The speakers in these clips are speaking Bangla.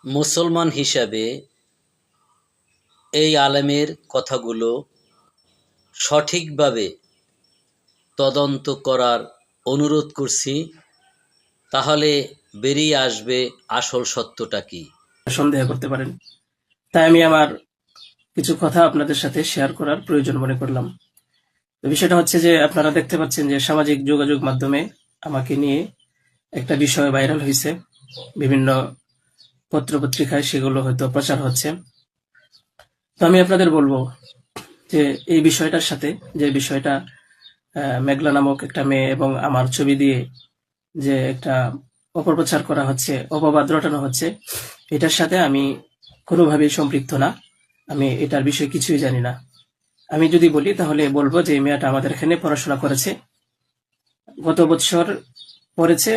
মুসলমান হিসাবে এই আলেমের কথাগুলো সঠিকভাবে তদন্ত করার অনুরোধ করছি, তাহলে বেরিয়ে আসবে আসল সত্যটা কি। সন্দেহ করতে পারেন। তাই আমি আমার কিছু কথা আপনাদের সাথে শেয়ার করার প্রয়োজন মনে করলাম। তো বিষয়টা হচ্ছে যে আপনারা দেখতে পাচ্ছেন যে সামাজিক যোগাযোগ মাধ্যমে আমাকে নিয়ে একটা বিষয় ভাইরাল হয়েছে, বিভিন্ন পত্রপত্রিকায় সেগুলো হয়তো প্রচার হচ্ছে। তো আমি আপনাদের বলবো যে এই বিষয়টার সাথে, যে বিষয়টা মেঘলা নামক একটা মেয়ে এবং আমার ছবি দিয়ে যে একটা অপপ্রচার করা হচ্ছে, অপবাদ রটানো হচ্ছে, এটার সাথে আমি কোনোভাবেই সম্পৃক্ত না। আমি এটার বিষয়ে কিছুই জানি না। আমি যদি বলি তাহলে বলবো যে এই মেয়েটা আমাদের এখানে পড়াশোনা করেছে, গত বছর পড়েছে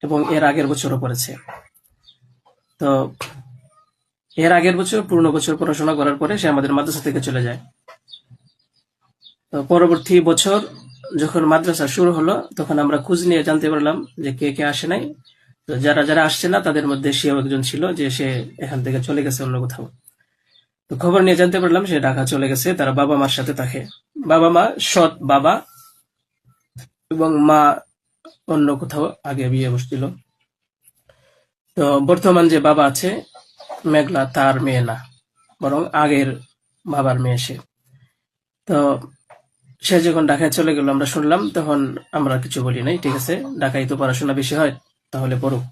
এবং এর আগের বছরও পড়েছে। তো এর আগের বছর পূর্ণ বছর পড়াশোনা করার পরে সে আমাদের মাদ্রাসা থেকে চলে যায়। তো পরবর্তী বছর যখন মাদ্রাসা শুরু হলো তখন আমরা খোঁজ নিয়ে জানতে পারলাম যে কে কে আসে নাই। তো যারা যারা আসছে না তাদের মধ্যে সেও একজন ছিল, যে সে এখান থেকে চলে গেছে অন্য কোথাও। তো খবর নিয়ে জানতে পারলাম সে ঢাকা চলে গেছে, তার বাবা মার সাথে থাকে। বাবা মা সৎ বাবা, এবং মা অন্য কোথাও আগে বিয়ে বসছিল। তো বর্তমান যে বাবা আছে মেঘলা, তার মেয়ে না, বরং আগের বাবার মেয়ে সে। তো সে যখন ঢাকায় চলে গেল আমরা শুনলাম, তখন আমরা কিছু বলি নাই, ঠিক আছে, ঢাকায় তো পড়াশোনা বেশি হয়, তাহলে পড়ুক।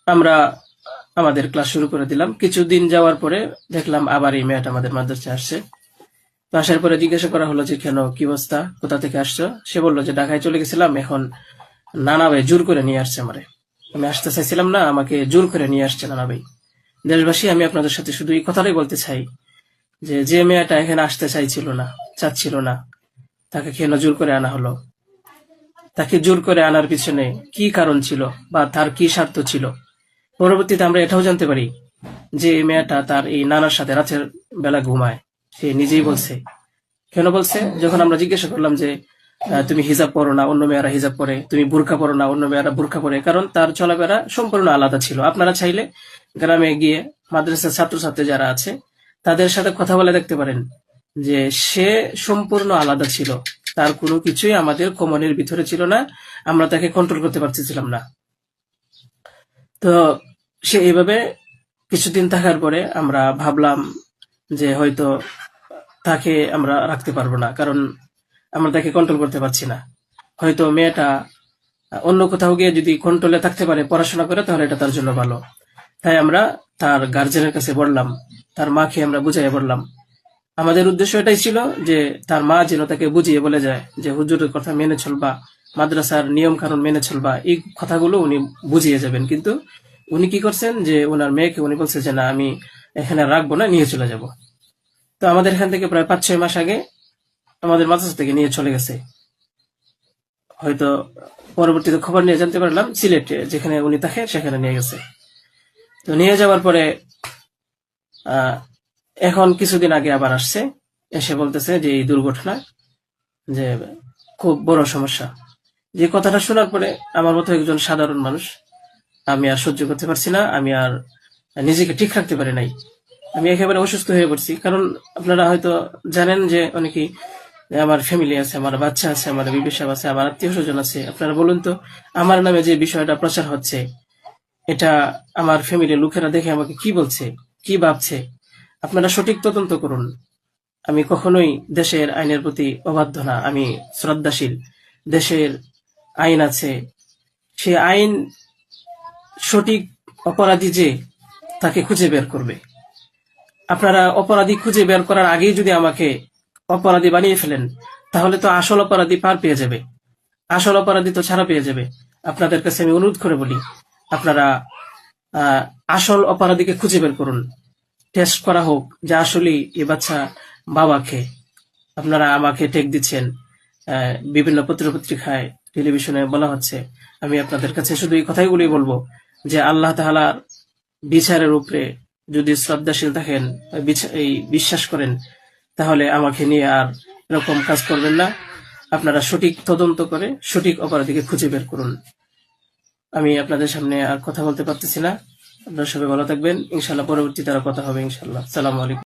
আমরা আমাদের ক্লাস শুরু করে দিলাম। কিছুদিন যাওয়ার পরে দেখলাম আবার এই মেয়েটা আমাদের মাদ্রাসায় আসছে। তো আসার পরে জিজ্ঞাসা করা হলো যে কেন, কি অবস্থা, কোথা থেকে আসছো? সে বললো যে ঢাকায় চলে গেছিলাম, এখন নানা ভাই জোর করে নিয়ে আসছে আমারে। আমি আসতে চাইছিলাম না, আমাকে জোর করে নিয়ে আসছে নানা ভাই। দেশবাসী, আমি আপনাদের সাথে শুধু এই কথাটাই বলতে চাই যে যে মেয়েটা এখানে আসতে চাইছিল না, চাচ্ছিল না, তাকে কেন জোর করে আনা হলো? তাকে জোর করে আনার পিছনে কি কারণ ছিল বা তার কি স্বার্থ ছিল? পরবর্তীতে আমরা এটাও জানতে পারি যে এই মেয়েটা তার এই নানার সাথে রাতের বেলা ঘুমায়। সে নিজেই বলছে। কেন বলছে? যখন আমরা জিজ্ঞাসা করলাম যে তুমি হিজাব পরো না, অন্য মেয়েরা হিজাব পরে, তুমি বুরকা পরো না, অন্য মেয়েরা বুরকা পরে, কারণ তার চলাফেরা সম্পূর্ণ আলাদা ছিল। আপনারা চাইলে গ্রামে গিয়ে মাদ্রাসার ছাত্রছাত্রী যারা আছে তাদের সাথে কথা বলে দেখতে পারেন যে সে সম্পূর্ণ আলাদা ছিল। তার কোনো কিছুই আমাদের কমনের ভিতরে ছিল না, আমরা তাকে কন্ট্রোল করতে পারতেছিলাম না। তো সে এইভাবে কিছুদিন থাকার পরে আমরা ভাবলাম যে হয়তো তাকে আমরা রাখতে পারবো না, কারণ আমরা তাকে কন্ট্রোল করতে পারছি না। হয়তো মেয়েটা অন্য কোথাও গিয়ে যদি কন্ট্রোলে থাকতে পারে, পড়াশোনা করে, তাহলে এটা তার জন্য ভালো। তাই আমরা তার গার্জেনের কাছে বললাম, তার মাকে আমরা বুঝাইয়া বললাম। আমাদের উদ্দেশ্য এটাই ছিল যে তার মা যেন তাকে বুঝিয়ে বলে যায় যে হুজুরের কথা মেনে চলবা, মাদ্রাসার নিয়ম কানুন মেনে চলবা, এই কথাগুলো উনি বুঝিয়ে যাবেন। কিন্তু উনি কি করছেন যে ওনার মেয়েকে উনি বলছে যে না, আমি এখানে রাখবো না, নিয়ে চলে যাব। তো আমাদের এখান থেকে প্রায় 5-6 মাস আগে আমাদের মাদ্রাসা থেকে নিয়ে চলে গেছে। হয়তো পরবর্তীতে খবর নিয়ে জানতে পারলাম সিলেটে যেখানে উনি থাকে সেখানে নিয়ে গেছে। তো নিয়ে যাওয়ার পরে আহ এখন কিছুদিন আগে আবার আসছে, এসে বলতেছে যে এই দুর্ঘটনা, যে খুব বড় সমস্যা। যে কথাটা শোনার পরে আমার মতো একজন সাধারণ মানুষ, আমি আর সহ্য করতে পারছি না, আমি আর নিজেকে ঠিক রাখতে পারি নাই। আমি একেবারে অসুস্থ হয়ে পড়ছি। কারণ আপনারা হয়তো জানেন যে অনেকেই, আমার ফ্যামিলি আছে, আমার বাচ্চা আছে, আমার বিবি সাহেব আছে, আমার আত্মীয় স্বজন আছে। আপনারা বলুন তো, আমার নামে যে বিষয়টা প্রচার হচ্ছে, এটা আমার ফ্যামিলির লোকেরা দেখে আমাকে কি বলছে, কি ভাবছে? আপনারা সঠিক তদন্ত করুন। আমি কখনোই দেশের আইনের প্রতি অবাধ্য না, আমি শ্রদ্ধাশীল। দেশের আইন আছে, সে আইন সঠিক অপরাধী যে তাকে খুঁজে বের করবে। আপনারা অপরাধী খুঁজে বের করার আগেই যদি আমাকে অপরাধী বানিয়ে ফেলেন, তাহলে তো আসল অপরাধী পার পেয়ে যাবে, আসল অপরাধী তো ছাড়া পেয়ে যাবে। আপনাদের কাছে আমি অনুরোধ করে বলি, আপনারা আহ, আসল অপরাধীকে খুঁজে বের করুন। টেস্ট করা হোক যে আসলে এই বাচ্চা বাবাকে। আপনারা আমাকে টেক দিচ্ছেন, বিভিন্ন পত্রপত্রিকায়, টেলিভিশনে বলা হচ্ছে। আমি আপনাদের কাছে শুধু এই কথাইগুলি বলবো যে আল্লাহ তাআলার বিচারের উপরে যদি শ্রদ্ধাশীল থাকেন, এই বিশ্বাস করেন, তাহলে আমাকে নিয়ে আর এরকম কাজ করবেন না। আপনারা সঠিক তদন্ত করে সঠিক অপরাধীকে খুঁজে বের করুন। আমি আপনাদের সামনে আর কথা বলতে পারতেছি না। আপনারা সবাই ভালো থাকবেন, ইনশাল্লাহ পরবর্তীতে আরো কথা হবে ইনশাল্লাহ। আসসালামু আলাইকুম।